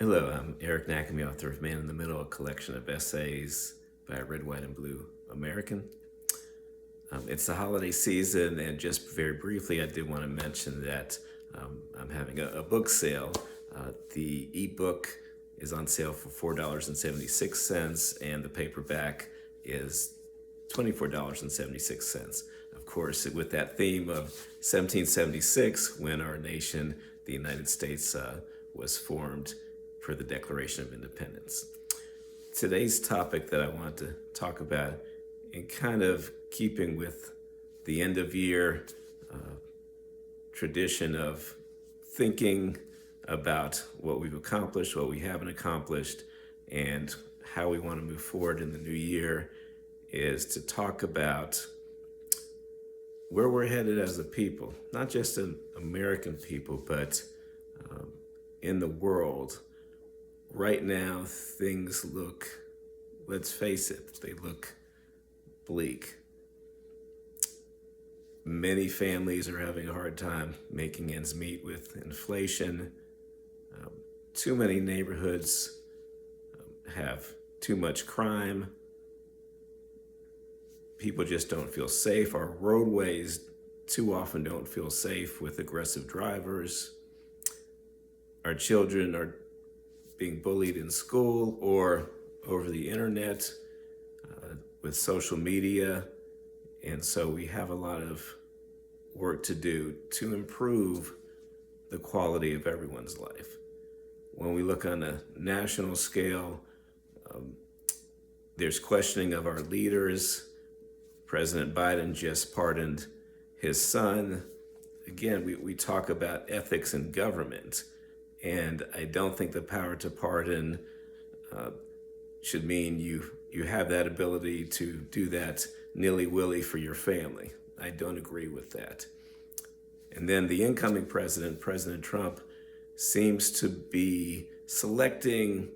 Hello, I'm Eric Nakami, author of Man in the Middle, a collection of essays by a red, white, and blue American. It's the holiday season, and just very briefly, I did want to mention that I'm having a book sale. The ebook is on sale for $4.76, and the paperback is $24.76. Of course, with that theme of 1776, when our nation, the United States, was formed for the Declaration of Independence. Today's topic that I want to talk about, in kind of keeping with the end of year tradition of thinking about what we've accomplished, what we haven't accomplished, and how we want to move forward in the new year, is to talk about where we're headed as a people, not just an American people, but in the world. Right now, things look, let's face it, they look bleak. Many families are having a hard time making ends meet with inflation. Too many neighborhoods have too much crime. People just don't feel safe. Our roadways too often don't feel safe with aggressive drivers. Our children are being bullied in school or over the internet with social media. And so we have a lot of work to do to improve the quality of everyone's life. When we look on a national scale, there's questioning of our leaders. President Biden just pardoned his son. Again, we talk about ethics in government, and I don't think the power to pardon should mean you have that ability to do that nilly-willy for your family. I don't agree with that. And then the incoming president, President Trump, seems to be selecting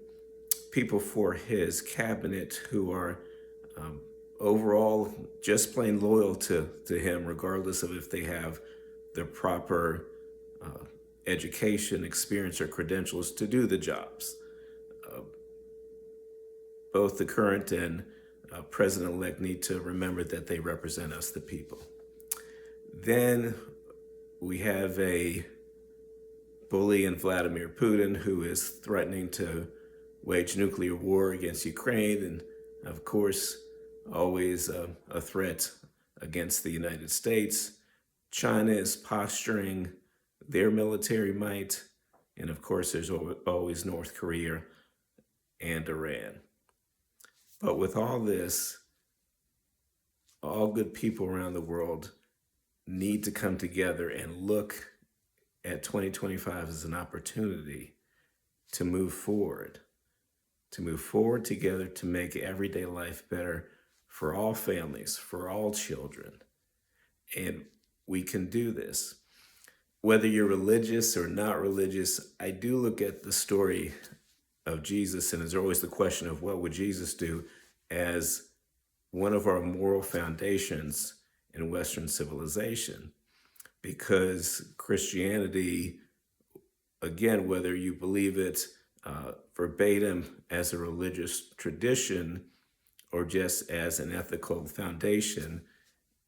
people for his cabinet who are overall just plain loyal to him, regardless of if they have the proper education, experience, or credentials to do the jobs. Both the current and president-elect need to remember that they represent us, the people. Then we have a bully in Vladimir Putin who is threatening to wage nuclear war against Ukraine, and of course, always a threat against the United States. China is posturing their military might, and of course, there's always North Korea and Iran. But with all this, all good people around the world need to come together and look at 2025 as an opportunity to move forward together to make everyday life better for all families, for all children. And we can do this. Whether you're religious or not religious, I do look at the story of Jesus, and there's always the question of what would Jesus do, as one of our moral foundations in Western civilization. Because Christianity, again, whether you believe it verbatim as a religious tradition or just as an ethical foundation,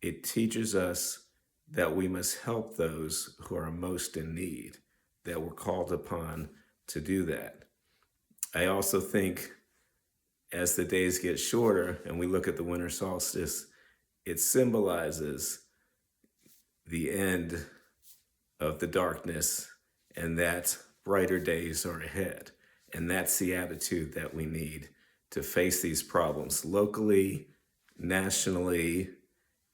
it teaches us that we must help those who are most in need, that we're called upon to do that. I also think as the days get shorter and we look at the winter solstice, it symbolizes the end of the darkness and that brighter days are ahead. And that's the attitude that we need to face these problems locally, nationally,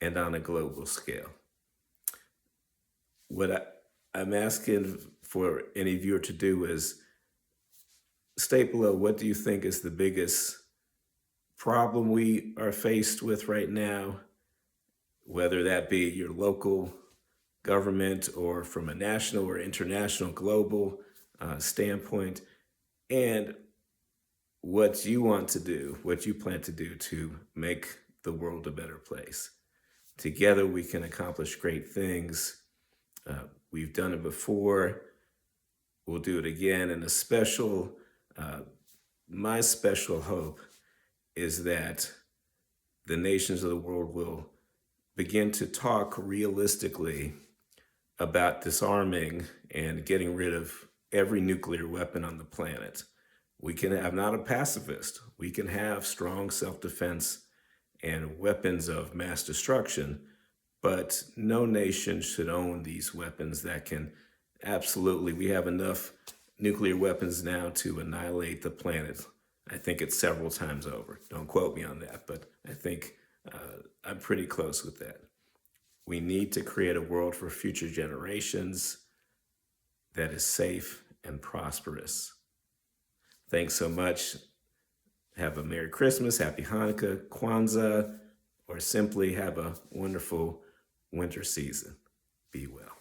and on a global scale. What I'm asking for any viewer to do is state below, what do you think is the biggest problem we are faced with right now, whether that be your local government or from a national or international global standpoint, and what you want to do, what you plan to do to make the world a better place. Together we can accomplish great things. We've done it before. We'll do it again, and a special My special hope is that the nations of the world will begin to talk realistically about disarming and getting rid of every nuclear weapon on the planet. I'm not a pacifist. We can have strong self-defense and weapons of mass destruction, but no nation should own these weapons that can absolutely, we have enough nuclear weapons now to annihilate the planet. I think it's several times over. Don't quote me on that, but I think I'm pretty close with that. We need to create a world for future generations that is safe and prosperous. Thanks so much. Have a Merry Christmas, Happy Hanukkah, Kwanzaa, or simply have a wonderful winter season. Be well.